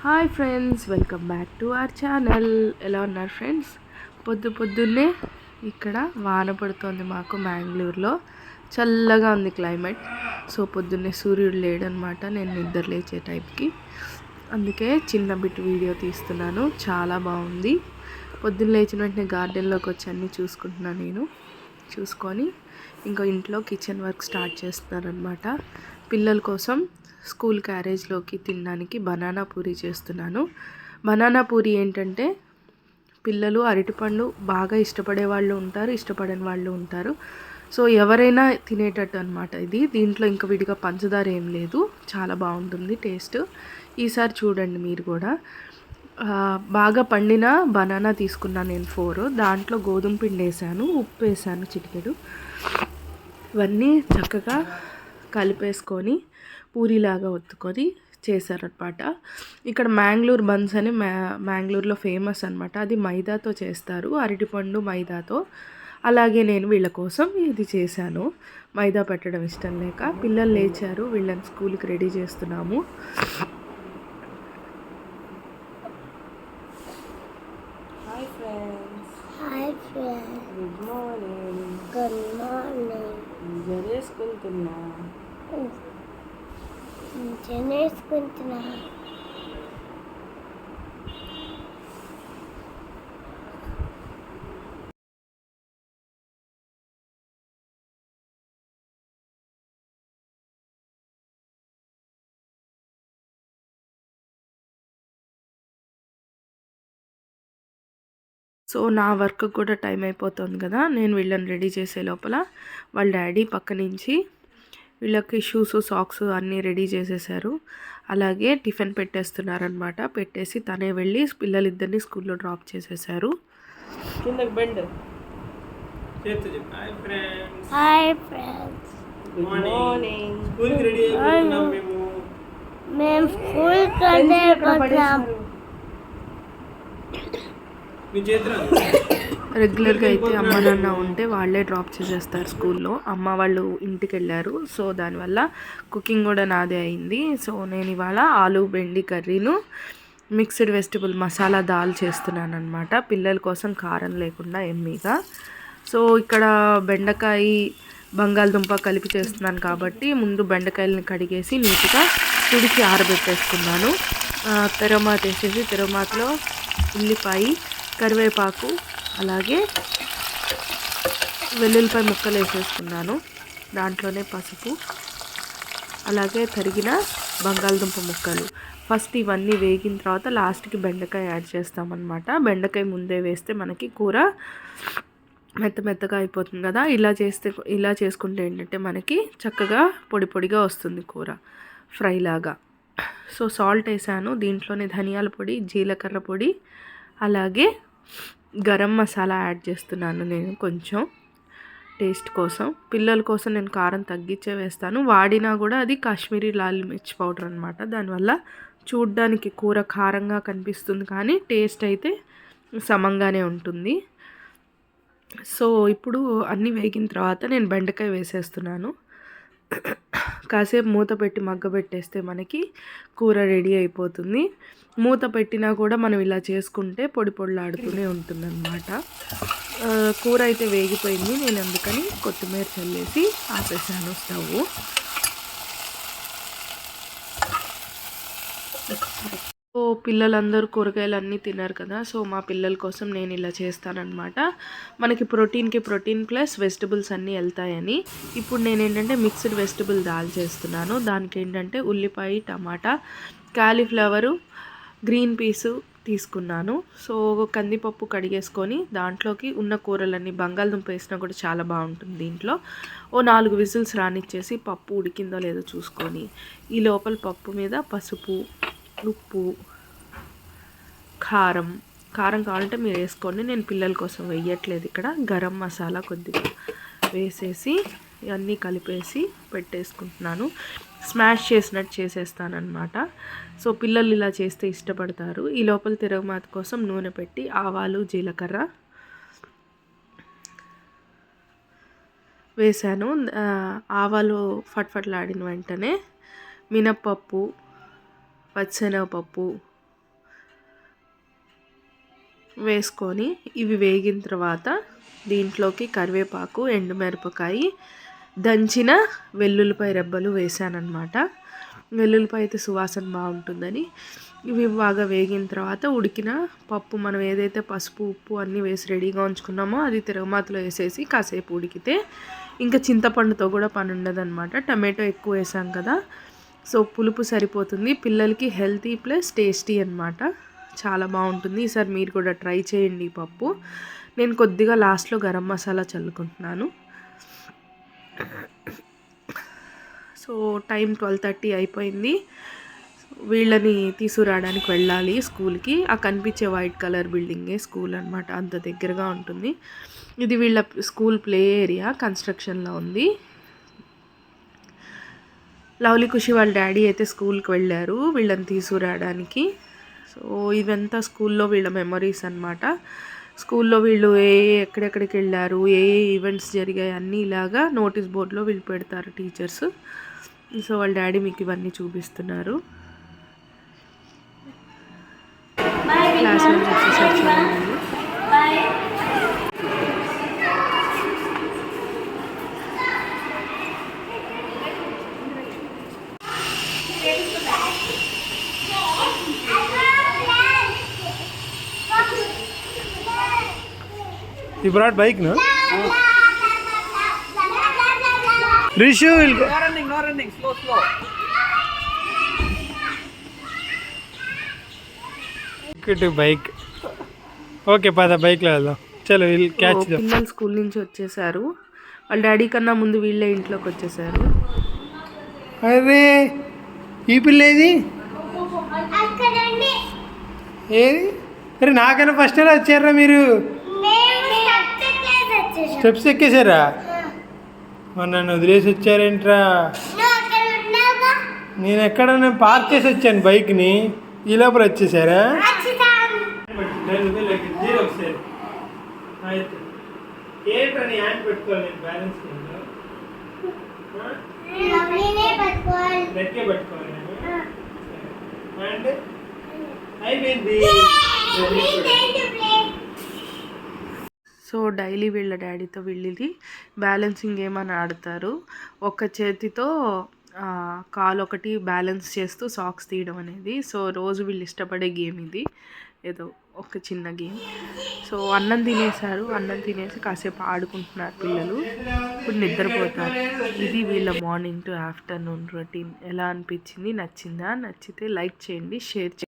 Hi friends, welcome back to our channel. ఎలా ఉన్నారు friends? పొద్దున్నే ఇక్కడ వాన పడుతోంది. మాకు మ్యాంగ్లూర్లో చల్లగా ఉంది క్లైమేట్. సో పొద్దున్నే సూర్యుడు లేడనమాట నేను నిద్ర లేచే టైంకి. అందుకే చిన్న బిట్ వీడియో తీస్తున్నాను. చాలా బాగుంది. పొద్దున్న లేచిన వెంటనే గార్డెన్లోకి వచ్చి అన్నీ చూసుకుంటున్నాను. నేను చూసుకొని ఇంకా ఇంట్లో కిచెన్ వర్క్ స్టార్ట్ చేస్తున్నారనమాట. పిల్లల కోసం స్కూల్ క్యారేజ్లోకి తినడానికి బనానా పూరి చేస్తున్నాను. బనానా పూరి ఏంటంటే పిల్లలు అరటిపండు బాగా ఇష్టపడే వాళ్ళు ఉంటారు, ఇష్టపడని వాళ్ళు ఉంటారు. సో ఎవరైనా తినేటట్టు అనమాట ఇది. దీంట్లో ఇంకా విడిగా పంచదార ఏం లేదు. చాలా బాగుంటుంది టేస్ట్. ఈసారి చూడండి మీరు కూడా. బాగా పండిన బనానా తీసుకున్నాను నేను 4. దాంట్లో గోధుమ పిండి వేసాను, ఉప్పు వేసాను చిటికెడు. ఇవన్నీ చక్కగా కలిపేసుకొని పూరిలాగా ఒత్తుకొని చేశారనమాట. ఇక్కడ మ్యాంగ్లూర్ బన్స్ అని మ్యాంగ్లూర్లో ఫేమస్ అనమాట. అది మైదాతో చేస్తారు, అరటిపండు మైదాతో. అలాగే నేను వీళ్ళ కోసం ఇది చేశాను. మైదా పెట్టడం ఇష్టం లేక. పిల్లలు లేచారు, వీళ్ళని స్కూల్కి రెడీ చేస్తున్నాము. Hi friends. Good morning. జరేసుకుంటున్నా. సో నా వర్క్ కూడా టైం అయిపోతుంది కదా. నేను వీళ్ళని రెడీ చేసే లోపల వాళ్ళ డాడీ పక్క నుంచి వీళ్ళకి షూస్, సాక్స్ అన్నీ రెడీ చేసేసారు. అలాగే టిఫిన్ పెట్టేస్తున్నారనమాట. పెట్టేసి తనే వెళ్ళి పిల్లలిద్దరిని స్కూల్లో డ్రాప్ చేసేసారు. కిందకి bend. Hi friends. Good morning. స్కూల్కి రెడీ అయిపోతున్నాం మేము స్కూల్కి రెడీ అయిపోతున్నాం. మీ చేతిలో రెగ్యులర్గా అయితే అమ్మ నాన్న ఉంటే వాళ్ళే డ్రాప్ చేసేస్తారు స్కూల్లో. అమ్మ వాళ్ళు ఇంటికి వెళ్ళారు. సో దానివల్ల కుకింగ్ కూడా నాదే అయింది. సో నేను ఇవాళ ఆలు బెండి కర్రీను మిక్స్డ్ వెజిటబుల్ మసాలా దాల్ చేస్తున్నాను అనమాట. పిల్లల కోసం కారం లేకుండా ఎమ్మీగా. సో ఇక్కడ బెండకాయ బంగాళదుంప కలిపి చేస్తున్నాను కాబట్టి ముందు బెండకాయలని కడిగేసి నీట్గా తుడిచి ఆరబెట్టేసుకున్నాను. తిరమాత వేసేసి తిరమాతలో ఉల్లిపాయ, కరివేపాకు, అలాగే వెల్లుల్లిపాయ ముక్కలు వేసేసుకున్నాను. దాంట్లోనే పసుపు, అలాగే తరిగిన బంగాళదుంప ముక్కలు. ఫస్ట్ ఇవన్నీ వేగిన తర్వాత లాస్ట్కి బెండకాయ యాడ్ చేస్తామన్నమాట. బెండకాయ ముందే వేస్తే మనకి కూర మెత్తగా అయిపోతుంది కదా. ఇలా చేసుకుంటే ఏంటంటే మనకి చక్కగా పొడి పొడిగా వస్తుంది కూర, ఫ్రై లాగా. సో సాల్ట్ వేసాను. దీంట్లోనే ధనియాల పొడి, జీలకర్ర పొడి, అలాగే గరం మసాలా యాడ్ చేస్తున్నాను నేను కొంచెం టేస్ట్ కోసం. పిల్లల కోసం నేను కారం తగ్గించే వేస్తాను. వాడినా కూడా అది కాశ్మీరీ లాల్ మిర్చి పౌడర్ అనమాట. దానివల్ల చూడ్డానికి కూర కారంగా కనిపిస్తుంది కానీ టేస్ట్ అయితే సమంగానే ఉంటుంది. సో ఇప్పుడు అన్నీ వేగిన తర్వాత నేను బెండకాయ వేసేస్తున్నాను. కాసేపు మూత పెట్టి మగ్గబెట్టేస్తే మనకి కూర రెడీ అయిపోతుంది. మూత పెట్టినా కూడా మనం ఇలా చేసుకుంటే పొడి పొడిలాడుతూనే ఉంటుంది అన్నమాట. కూర అయితే వేగిపోయింది. నేను అందుకని కొత్తిమీర చల్లేసి ఆపేసాను స్టవ్. సో పిల్లలందరూ కూరగాయలు అన్నీ తిన్నారు కదా. సో మా పిల్లల కోసం నేను ఇలా చేస్తానన్నమాట. మనకి ప్రోటీన్ ప్లస్ వెజిటబుల్స్ అన్నీ వెళ్తాయని. ఇప్పుడు నేను ఏంటంటే మిక్స్డ్ వెజిటబుల్ దాల్ చేస్తున్నాను. దానికి ఏంటంటే ఉల్లిపాయ, టమాటా, కాలీఫ్లవరు, గ్రీన్ పీసు తీసుకున్నాను. సో కందిపప్పు కడిగేసుకొని దాంట్లోకి ఉన్న కూరలన్నీ, బంగాళదుంప వేసినా కూడా చాలా బాగుంటుంది దీంట్లో. 4 విజిల్స్ రానిచ్చేసి పప్పు ఉడికిందో లేదో చూసుకొని ఈ లోపల పప్పు మీద పసుపు, ఉప్పు, కారం కావాలంటే మీరు వేసుకోండి. నేను పిల్లల కోసం వేయట్లేదు. ఇక్కడ గరం మసాలా కొద్దిగా వేసేసి ఇవన్నీ కలిపేసి పెట్టేసుకుంటున్నాను. స్మాష్ చేసినట్టు చేసేస్తానన్నమాట. సో పిల్లలు ఇలా చేస్తే ఇష్టపడతారు. ఈ లోపల తిరగమాత కోసం నూనె పెట్టి ఆవాలు, జీలకర్ర వేసాను. ఆవాలు ఫట్ఫట్లాడిన వెంటనే మినప్పప్పు, పచ్చెనగపప్పు, వేసుకొని ఇవి వేగిన తర్వాత దీంట్లోకి కరివేపాకు, ఎండుమిరపకాయ, దంచిన వెల్లుల్లిపాయ రెబ్బలు వేసానన్నమాట. వెల్లుల్లిపాయ అయితే సువాసన బాగుంటుందని. ఇవి బాగా వేగిన తర్వాత ఉడికిన పప్పు మనం ఏదైతే పసుపు, ఉప్పు అన్నీ వేసి రెడీగా ఉంచుకున్నామో అది తిరగమాతలో వేసేసి కాసేపు ఉడికితే ఇంకా చింతపండుతో కూడా పని ఉండదన్నమాట. టమాటో ఎక్కువ వేసాం కదా, సో పులుపు సరిపోతుంది. పిల్లలకి హెల్తీ ప్లస్ టేస్టీ అన్నమాట. చాలా బాగుంటుంది. ఈసారి మీరు కూడా ట్రై చేయండి ఈ పప్పు. నేను కొద్దిగా లాస్ట్లో గరం మసాలా చల్లుకుంటున్నాను. సో టైం 12:30 అయిపోయింది. వీళ్ళని తీసుకురావడానికి వెళ్ళాలి స్కూల్కి. ఆ కనిపించే వైట్ కలర్ బిల్డింగే స్కూల్ అనమాట. అంత దగ్గరగా ఉంటుంది. ఇది వీళ్ళ స్కూల్ ప్లే ఏరియా, కన్స్ట్రక్షన్లో ఉంది. లవ్లీ ఖుషి వాళ్ళ డాడీ అయితే స్కూల్కి వెళ్ళారు వీళ్ళని తీసుకురావడానికి. సో ఇవంతా స్కూల్లో వీళ్ళ మెమరీస్ అనమాట. స్కూల్లో వీళ్ళు ఎక్కడెక్కడికి వెళ్ళారు, ఏ ఈవెంట్స్ జరిగాయి అన్నీ ఇలాగా నోటీస్ బోర్డులో వీళ్ళు పెడతారు టీచర్స్. సో వాళ్ళ డాడీ మీకు ఇవన్నీ చూపిస్తున్నారు. క్లాస్ రూమ్స్ వచ్చేసరికి చూడండి. You brought bike, no? Rishu will go. No running, slow. Good bike. Okay, pada bike లో వెళ్దాం. చలో విల్ క్యాచ్ దెమ్. పిల్లలు స్కూల్ నుంచి వచ్చేసారు. వాళ్ళ డాడీ కన్నా ముందు వీళ్ళే ఇంట్లోకి వచ్చేసారు. అరే ఈ పిల్ల ఏది? అక్కడండి ఏది? అరే నాకైనా ఫస్ట్ ఎలా వచ్చారా మీరు? స్టెప్స్ ఎక్కేసారా? మరి నన్ను వదిలేసి వచ్చారేంట్రా? నేను పార్క్ చేసి వచ్చాను బైక్ని, ఈ లోపల వచ్చేసారా? ఏంట్రా నీ హ్యాండ్ పెట్టుకోవాలి, నేను బ్యాలెన్స్ గట్టిగా పెట్టుకోవాలి హ్యాండ్. అయిపోయింది. సో డైలీ వీళ్ళ డాడీతో వీళ్ళది బ్యాలెన్సింగ్ గేమ్ అని ఆడతారు. ఒక చేతితో కాలు ఒకటి బ్యాలెన్స్ చేస్తూ సాక్స్ తీయడం అనేది. సో రోజు వీళ్ళు ఇష్టపడే గేమ్ ఇది, ఏదో ఒక చిన్న గేమ్. సో అన్నం తినేసారు. అన్నం తినేసి కాసేపు ఆడుకుంటున్నారు పిల్లలు. ఇప్పుడు నిద్రపోతారు. ఇది వీళ్ళ మార్నింగ్ టు ఆఫ్టర్నూన్ రొటీన్. ఎలా అనిపించింది? నచ్చిందా? నచ్చితే లైక్ చేయండి, షేర్ చేయండి.